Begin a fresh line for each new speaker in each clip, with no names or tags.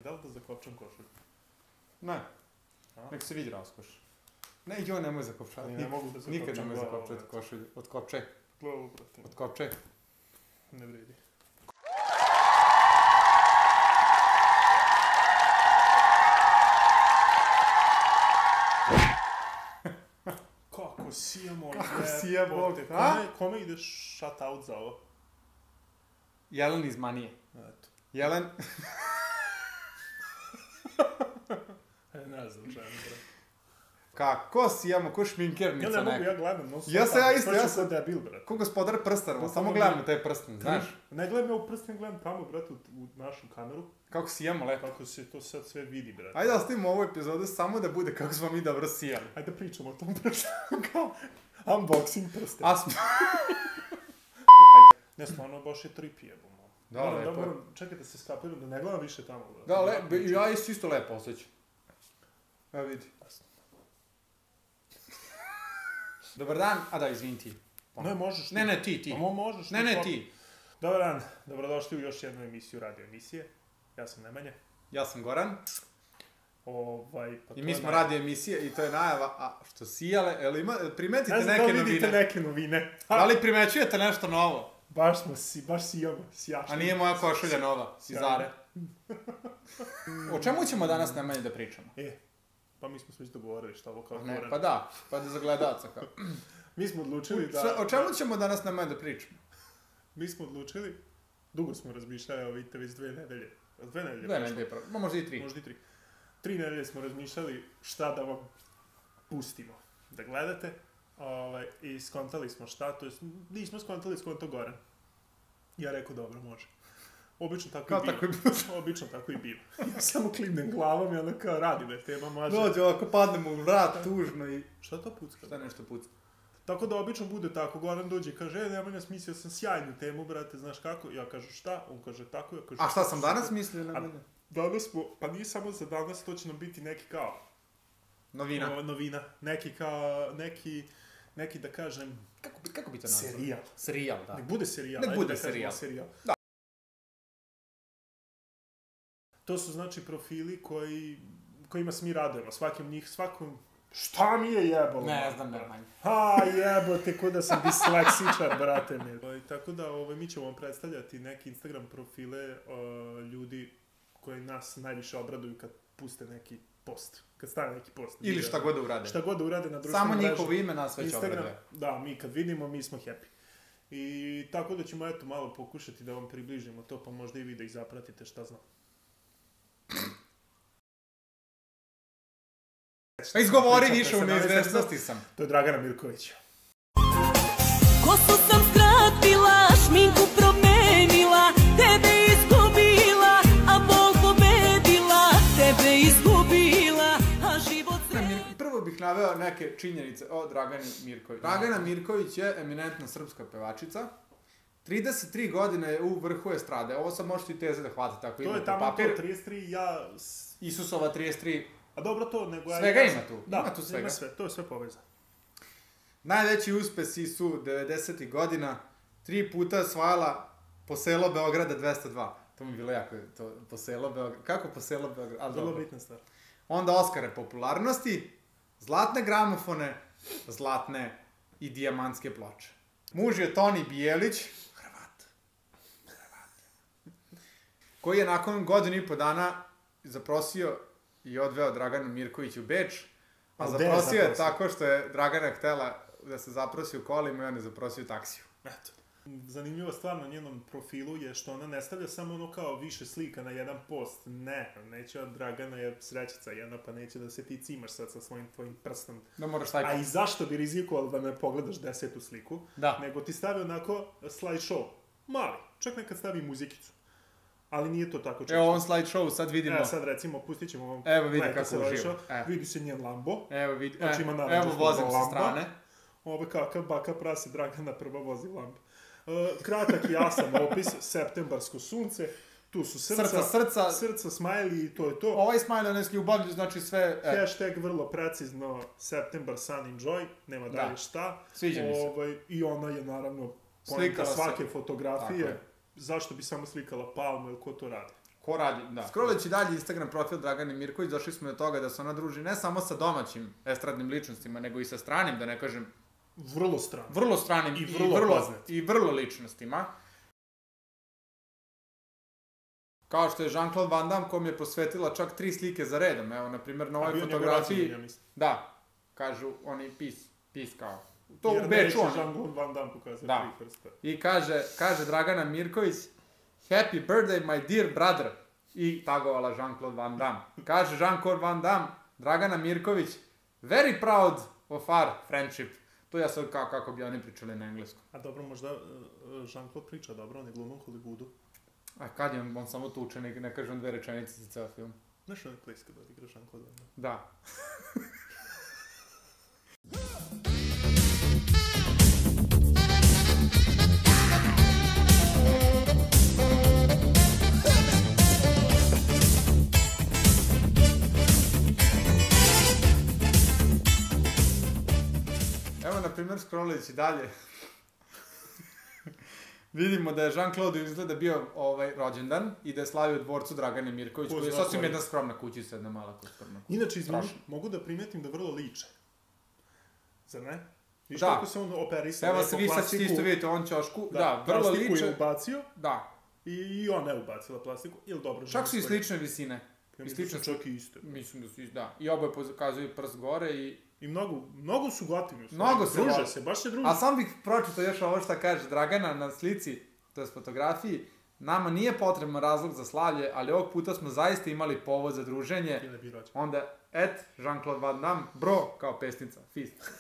Da li da zakopčam košulju?
Ne. Nek se vidi raskoš. Ne, joj, nemoj zakopčati.
Ne mogu da zakopčam.
Nikad nemoj zakopčati košulju. Otkopčaj.
Glavu, brate.
Otkopčaj.
Ne vredi. Kako sijamo,
jebote.
Kome ideš shut out za ovo?
Jelen iz Manije.
Eto.
Jelen...
Ne znam čemu, brate.
Kako sijamo, ko šminkernica
Ja ne mogu,
neka.
ja gledam.
Ja isto.
Ko debil, brate.
Ko gospodar prstenova, samo gledam taj prsten, znaš?
Ne gledam ja u prsten, gledam tamo, brate, u našu kameru.
Kako sijamo lepo.
Kako se to sad sve vidi, brate.
Ajde da ostavimo ovu epizodu samo da bude kako smo mi dobro sijali.
Ajde da pričamo o tom prstenu, kao unboxing prsten.
A smo...
Ne, stvarno, baš je trip jebom.
Da, lepo.
Čekaj da se skapiram, da ne gledam više tamo, brate.
Da, ja isto lepo osjećam. Evo vidi. Dobar dan, a da, izvini ti.
Ne, možeš ti.
Ne, ti.
Možeš.
Ne, ti.
Dobar dan, dobrodošli u još jednu emisiju radio emisije. Ja sam Nemanja.
Ja sam Goran.
Pa
i mi smo radio emisije i to je najava, a što sijale, primetite neke novine?
Ne znam da vidite neke novine.
Da li primećujete nešto novo?
Baš sijamo, sjašno.
A nije moja košulja nova, iz Zare. O čemu ćemo danas Nemanja da pričamo?
Pa mi smo se već dogovorili šta ovo kao
ne, pa da za gledalca kao.
Mi smo odlučili da...
O čemu ćemo danas Nemanja da pričamo?
Mi smo odlučili, dugo smo razmišljali, evo vidite, već 2 nedelje. 2 nedelje.
2 nedelje, možda i 3.
Možda i 3. 3 nedelje smo razmišljali šta da vam pustimo da gledate. I skontali smo šta, to jest nismo skontali, skonto Goran. Ja rekao dobro, može. Obično tako i biva. Ja samo klimnem glavom i onda kao radi da je tema maže.
Dođe ovako padnem u vrat, tužno i...
Šta to pucka?
Šta nešto pucka?
Tako da obično bude tako, Goran dođe i kaže, Nemanja, smislio sam sjajnu temu, brate, znaš kako? Ja kažu šta? On kaže tako, ja kažu...
A šta sam danas mislio, Nemanja?
Danas smo, pa nije samo za danas, to će nam biti neki kao... Novina. Neki kao, neki da kažem...
Kako bi to nazvao?
Serijal.
Serijal, da.
Nek bude serijal.
Nek bude serijal. Da.
To su znači profili kojima se mi radujemo. Svakom... Šta mi je jebalo?
Ne znam, Nemanja.
Jebote, ko da sam disleksičar, brate mi. Tako da mi ćemo vam predstavljati neke Instagram profile ljudi koji nas najviše obraduju kad puste neki post. Kad stane neki post.
Ili šta god da urade.
Šta god da urade na društvenom mrežu.
Samo njihovo ime nas već obraduje.
Da, mi kad vidimo, mi smo happy. I tako da ćemo eto malo pokušati da vam približimo to, pa možda i vi da ih zapratite, šta znam.
Pa izgovori više u neizvestnosti sam.
To je Dragana Mirković.
Kosu sam skratila, šminku promenila, tebe izgubila, a bol pobedila, tebe izgubila, a život se...
Prvo bih naveo neke činjenice o Dragani Mirković. Dragana Mirković je eminentna srpska pevačica. 33 godine je u vrhu estrade. Ovo sad možete i teze da hvatite ako imate papir.
To je tamo to, 33, ja...
Isusova 33...
A dobro to, nego...
Svega ima tu.
Da,
ima tu svega.
Ima sve, to je sve povezano.
Najveći uspesi su 90. godina, 3 puta osvajala po selo Beograda 202. To mi je bilo jako, to po selo Beograda. Kako po selo Beograda?
Vrlo bitna stvar.
Onda Oskare popularnosti, zlatne gramofone, zlatne i dijamantske ploče. Muž je Toni Bijelić, Hrvat, koji je nakon 1,5 dana zaprosio i odveo Draganu Mirković u Beč, a zaprosio je tako što je Dragana htela da se zaprosi u kolima i on je zaprosio taksiju.
Eto. Zanimljiva stvar na njenom profilu je što ona ne stavlja samo ono kao više slika na jedan post. Ne, neće od Dragana je srećica jedna, pa neće da se ti cimaš sad sa svojim tvojim prstom.
Da moraš taj...
A i zašto bi rizikovalo da ne pogledaš 10. sliku?
Da.
Nego ti stavi onako slideshow. Mali. Čak nekad stavi muzikicu. Ali nije to tako često.
Evo on slideshow, sad vidimo.
Evo sad recimo, pustit ćemo vam.
Evo vidi kako uživo.
Vidi se njen Lambo.
Evo vidi,
znači,
evo vozim sa strane.
Ovo je kakav baka prase, Dragana prva vozi Lambo. Kratak i jasan opis, septembarsko sunce. Tu su srca, smiley i to je to.
Ovaj smiley ne s ljubavlju, znači sve...
Hashtag vrlo precizno, September sun enjoy, nema dalje šta.
Sviđa mi se.
I ona je naravno poenta svake fotografije. Zašto bi samo slikala palmu, ili ko to radi?
Ko radi, da. Scrolleći dalje Instagram profil Dragane Mirković, došli smo do toga da se ona druži ne samo sa domaćim estradnim ličnostima, nego i sa stranim, da ne kažem... Vrlo stranim i vrlo ličnostima. Kao što je Jean-Claude Van Damme, kom je posvetila čak 3 slike za redom. Evo, na primjer, na ovoj fotografiji... Da, kažu oni peace kao. To u Beču oni.
Jean-Claude Van Damme pokazuje 3 prsta.
I kaže Dragana Mirković, Happy birthday, my dear brother. I tagovala Jean-Claude Van Damme. Kaže Jean-Claude Van Damme, Dragana Mirković, very proud of our friendship. To ja sad kako bi oni pričali na engleskom.
A dobro, možda Jean-Claude priča dobro, on je glumao u Hollywoodu.
A kad je on samo tuče, ne kaže on 2 rečenice za ceo film.
Znaš on je Place kada igra Jean-Claude Van Damme?
Da. Evo, na primjer, scrollajući dalje, vidimo da je Jean-Claude izgleda bio rođendan i da je slavio u dvorcu Dragane Mirković, koji je sasvim jedna skromna kućica, jedna mala skromna kućica.
Inače, izvini, mogu da primetim da vrlo liče. Zar ne? Viš kako se on operisao?
Evo se vi sad ćete isto vidjeti, on ćošku, da, vrlo liče.
Plastiku je ubacio.
Da.
I ona je ubacila plastiku, ili dobro.
Čak su i slične visine.
Ja mislim da su čak i iste.
Mislim da su iste, da. I oboje pokazuju prst gore i...
I mnogo su gotivni.
Mnogo se
druže se, baš se druže.
A sam bih pročitao još ovo što kaže Dragana na slici, to je fotografiji. Nama nije potreban razlog za slavlje, ali ovog puta smo zaista imali povod za druženje. Onda, Jean-Claude Van Damme, bro, kao pesnica, fist.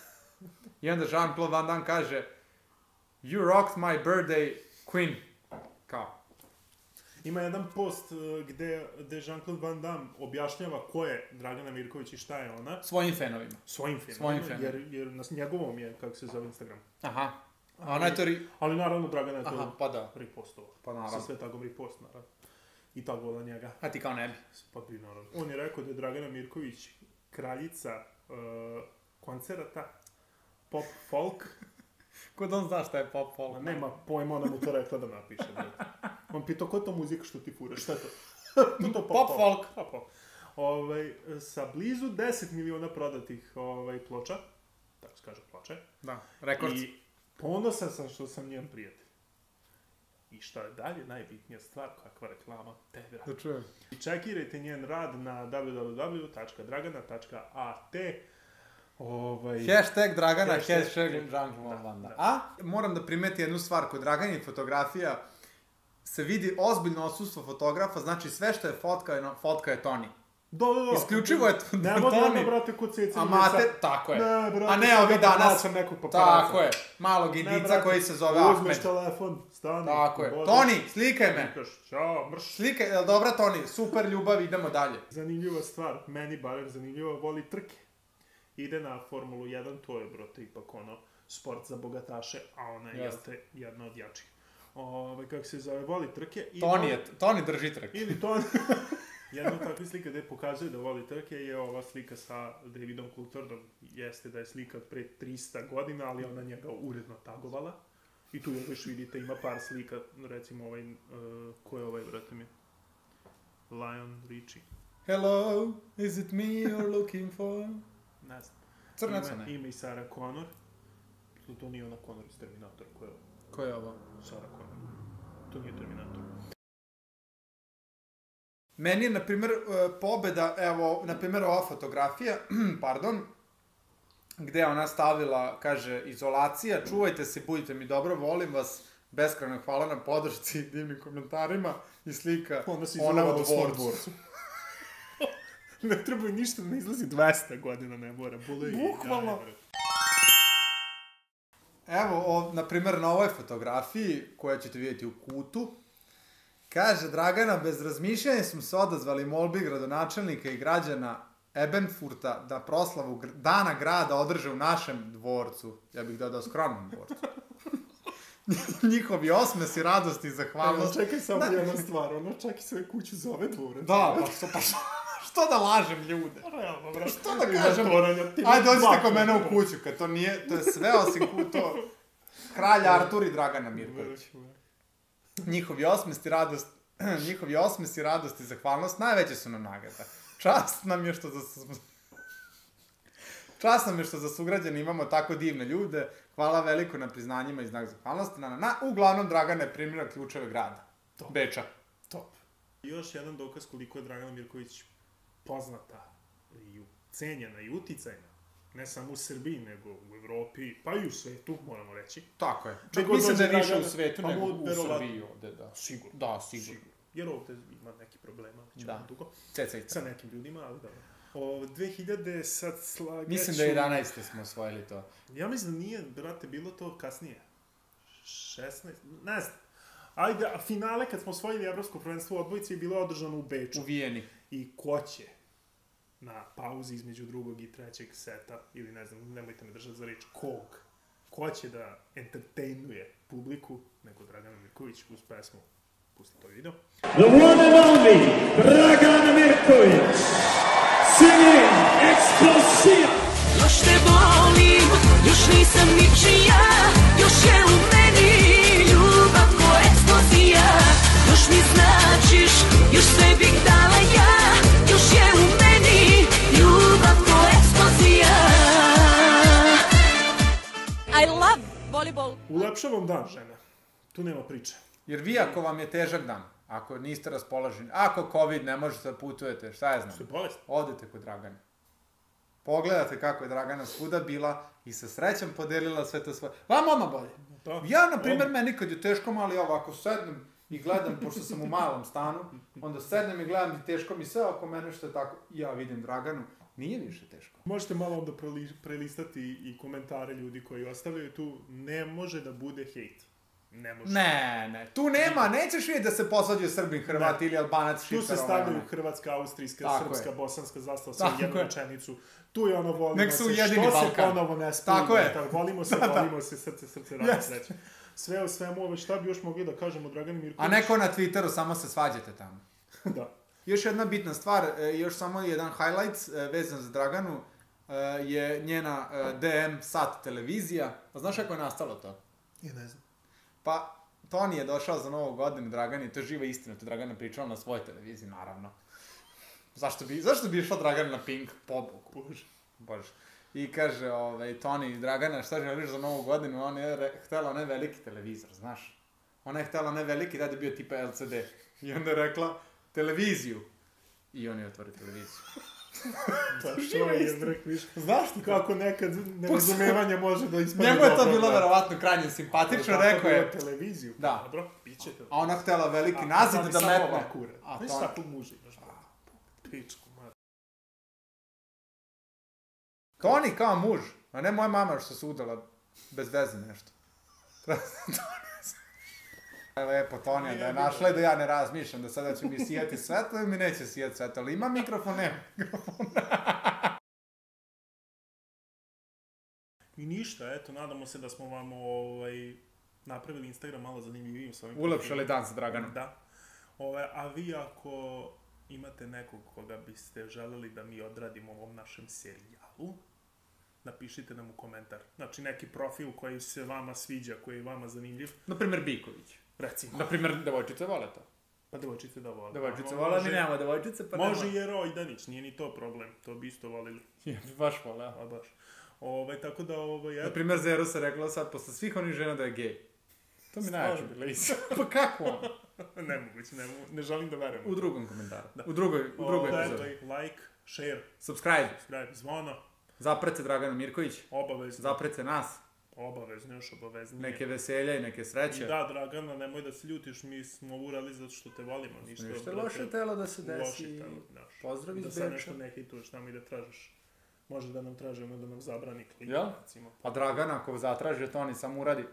I onda Jean-Claude Van Damme kaže, you rocked my birthday, queen. Kao.
Ima jedan post gde Jean-Claude Van Damme objašnjava ko je Dragana Mirković i šta je ona.
Svojim fanovima.
Jer na njegovom je, kako se zove, Instagram.
Aha. A ona je to...
Ali naravno Dragana je to repostova.
Pa naravno.
Sa sve tagom repost, naravno. I tagovala njega.
A ti kao ne bi?
Pa bi, naravno. On je rekao da je Dragana Mirković kraljica koncerata, pop folk.
Kod on zna šta je pop folk?
Ma nema pojma, ona mu to rekla da napiše. On pitao, ko je to muzika što ti furaš? Šta je to?
Pop folk.
Sa blizu 10 miliona prodatih ploča, tako se kaže ploče.
Da, rekord.
I ponosan sam što sam njen prijatelj. I šta je dalje najbitnija stvar, kakva reklama, tebe.
Da čujem.
I čekirajte njen rad na www.dragana.at.
Hashtag Dragana, hashtag Jean-Claude Van Damme. A, moram da primeti jednu stvar, kod Draganih fotografija se vidi ozbiljno odsustvo fotografa, znači sve što je fotka je Toni.
Da.
Isključivo je Toni.
Nema, brate, kod ceca.
Amate, tako je.
Ne, brate,
a ne ovi danas. Tako je. Malog indica koji se zove Ahmed.
Uzmeš telefon, stani.
Tako je. Toni, slikaj me.
Ćao, mrš.
Slikaj, jel dobra Toni? Super ljubav, idemo dalje.
Zanimljiva stvar, meni barem zanimljiva, voli trke. Ide na Formulu 1, to je, brate, ipak sport za bogataše, a ona je, jedna od jačih. Kako se zove, voli trke.
Toni drži trke.
Ili Toni. Jedna od takvih slika gde pokazuje da voli trke je ova slika sa Davidom Coulthardom. Jeste da je slika od pre 300 godina, ali ona njega uredno tagovala. I tu još vidite, ima par slika, recimo ko je ovaj, brate mi? Lion Richie.
Hello, is it me you're looking for?
Ne znam.
Crnaca ne.
Ime i Sarah Connor. To nije ona Connor iz Terminatora, ko je ovo?
Ko je ovo?
Sarah Connor. To nije Terminator.
Meni je, na primjer, pobeda, evo, na primjer, ova fotografija, pardon, gde je ona stavila, kaže, izolacija, čuvajte se, budite mi dobro, volim vas, beskrajno hvala na podršci, divnim komentarima i slika ona u dvorcu.
Ne treba ništa da ne izlazi 200 godina, ne mora, bole i...
Bukvalno. Evo, na primjer, na ovoj fotografiji, koja ćete vidjeti u kutu, kaže Dragana, bez razmišljanja smo se odazvali molbi gradonačelnika i građana Ebenfurta da proslavu Dana grada održe u našem dvorcu. Ja bih dodao skromnom dvorcu. Njihovi osmesi, radosti i zahvalnost.
Čekaj samo jedna stvar, čak i svoje kuću zove dvorac.
Da, pa što da lažem ljude? Što da kažem? Ajde, dođite kod mene u kuću, kad to nije, to je sve osim kralj Artur i Dragana Mirković. Njihovi osmesti, radost njihovi osmesi, radost i zahvalnost najveće su nam nagrada. Čast nam je što za sugrađane imamo tako divne ljude. Hvala veliko na priznanjima i znak zahvalnosti. Uglavnom, Dragana je primila ključeve grada.
Top.
Beča.
Top. I još jedan dokaz koliko je Dragana Mirković poznata i cenjena i uticajna. Ne samo u Srbiji, nego u Evropi, pa i u svetu, moramo reći.
Tako je. Čak mislim da je više u svetu nego u Srbiji ovde, da.
Sigurno.
Da, sigurno.
Jer ovde ima neki problema, već da. Dugo.
Cecajte.
Sa nekim ljudima, ali dobro. 2000 sad slagaću...
Mislim da 11. smo osvojili to.
Ja mislim da nije, brate, bilo to kasnije. 16, ne znam. Ajde, finale kad smo osvojili Evropsko prvenstvo u odbojci je bilo održano u Beču.
U Vijeni.
I ko će na pauzi između drugog i trećeg seta, ili ne znam, nemojte me držati za reč, ko će da entertainuje publiku, nego Dragana Mirković uz pesmu. Pusti to video.
The one and only Dragana Mirković, singing Explosiva.
Još te volim, još nisam ničija, još je u meni ljubav ko eksplozija. Još mi značiš, još sve bih dala ja, još je u meni ljubav ko eksplozija. I love volleyball.
Ulepšavam dan, žena. Tu nema priče.
Jer vi ako vam je težak dan, ako niste raspoloženi, ako COVID ne možete da putujete, šta ja znam?
Ste bolest?
Odete kod Dragane. Pogledate kako je Dragana svuda bila i sa srećom podelila sve to svoje. Vam odmah bolje.
Da.
Ja, na primjer, meni kad je teško malo, ovako sednem i gledam, pošto sam u malom stanu, onda sednem i gledam i teško mi sve oko mene što je tako, ja vidim Draganu, nije više teško.
Možete malo onda prelistati i komentare ljudi koji ostavljaju tu, ne može da bude hejt. Ne može.
Ne, tu nema, nećeš vidjeti da se posvađaju Srbin, Hrvat ili Albanac, Šiptar.
Tu se stavljaju hrvatska, austrijska, srpska, bosanska zastava, sve u jednu rečenicu. Tu je ono volimo se, što se ponovo ne spojimo.
Tako je.
Volimo se, srce, radi sreće. Sve u svemu, šta bi još mogli da kažemo Dragani Mirković?
A neko na Twitteru, samo se svađate tamo.
Da.
Još jedna bitna stvar, još samo jedan highlights vezan za Draganu, je njena DM Sat televizija. A znaš kako je nastalo to?
Ja ne znam.
Pa, Toni je došao za Novu godinu Dragani, to je živa istina, to je Dragana pričala na svojoj televiziji, naravno. Zašto bi išla Dragana na Pink? Pobogu. Bože. I kaže, Toni, Dragana, šta želiš za Novu godinu? Ona je htjela onaj veliki televizor, znaš. Ona je htjela onaj veliki, tada je bio tipa LCD. I onda je rekla, televiziju. I on je otvori televiziju.
Pa što je, brek, viš? Znaš ti kako nekad nerazumevanje može da ispadne
njemu je to bilo verovatno krajnje simpatično, rekao je...
televiziju.
Da.
Dobro, bit će televiziju.
A ona htjela veliki nazid da metne.
A to... Tako muži, znaš, pičku, mada.
Toni kao muž, a ne moja mama što se udala bez veze nešto. Lepo, Tonija, da je našla i da ja ne razmišljam, da sada će mi sijati svetlo ili mi neće sijati svetlo, ali ima mikrofon, nema mikrofon.
I ništa, eto, nadamo se da smo vam napravili Instagram malo zanimljivijim s ovim.
Ulepšali dan sa Draganom.
Da. A vi ako imate nekog koga biste želeli da mi odradimo u ovom našem serijalu, napišite nam u komentar. Znači neki profil koji se vama sviđa, koji je vama zanimljiv.
Naprimjer Biković.
Recimo.
Naprimjer, devojčice vole to.
Pa devojčice da vole.
Devojčice vole, mi nemamo devojčice, pa nema.
Može i Rojdanić, nije ni to problem. To bi isto volili.
Ja bi baš vole, a.
A baš. Tako da,
Naprimjer, Zero se rekla sad, posle svih onih žena da je gej. To mi najjače bilo isto. Pa kako ono?
Nemoguće, ne želim da verujem.
U drugom komentaru. Da. U drugoj epizodi.
Like, share.
Subscribe.
Zvono.
Zaprete Dragana Mirković.
Obavezno.
Zaprete nas.
Obavezno, još obaveznije.
Neke veselja i neke sreće.
Da, Dragana, nemoj da se ljutiš, mi smo ovo uradili zato što te volimo.
Ništa loše telo da se desi. Pozdrav iz Beča.
Da sad nešto ne hituješ tamo i da tražiš. Može da nam traži ono da nam zabrani klip.
Jel? Pa Dragana, ako zatraži, to oni samo uradi.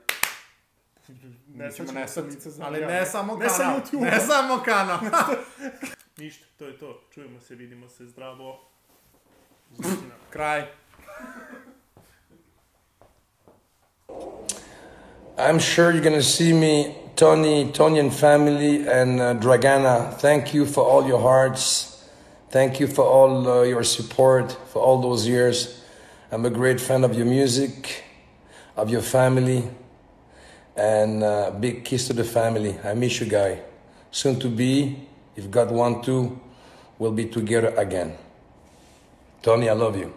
Nećemo nesati,
ali ne samo kanal. Ne samo kanal.
Ništa, to je to. Čujemo se, vidimo se, zdravo.
Kraj.
I'm sure you're going to see me, Tony and family, and Dragana. Thank you for all your hearts. Thank you for all your support for all those years. I'm a great fan of your music, of your family, and big kiss to the family. I miss you, guy. soon to be, if God want to, we'll be together again. Tony, I love you.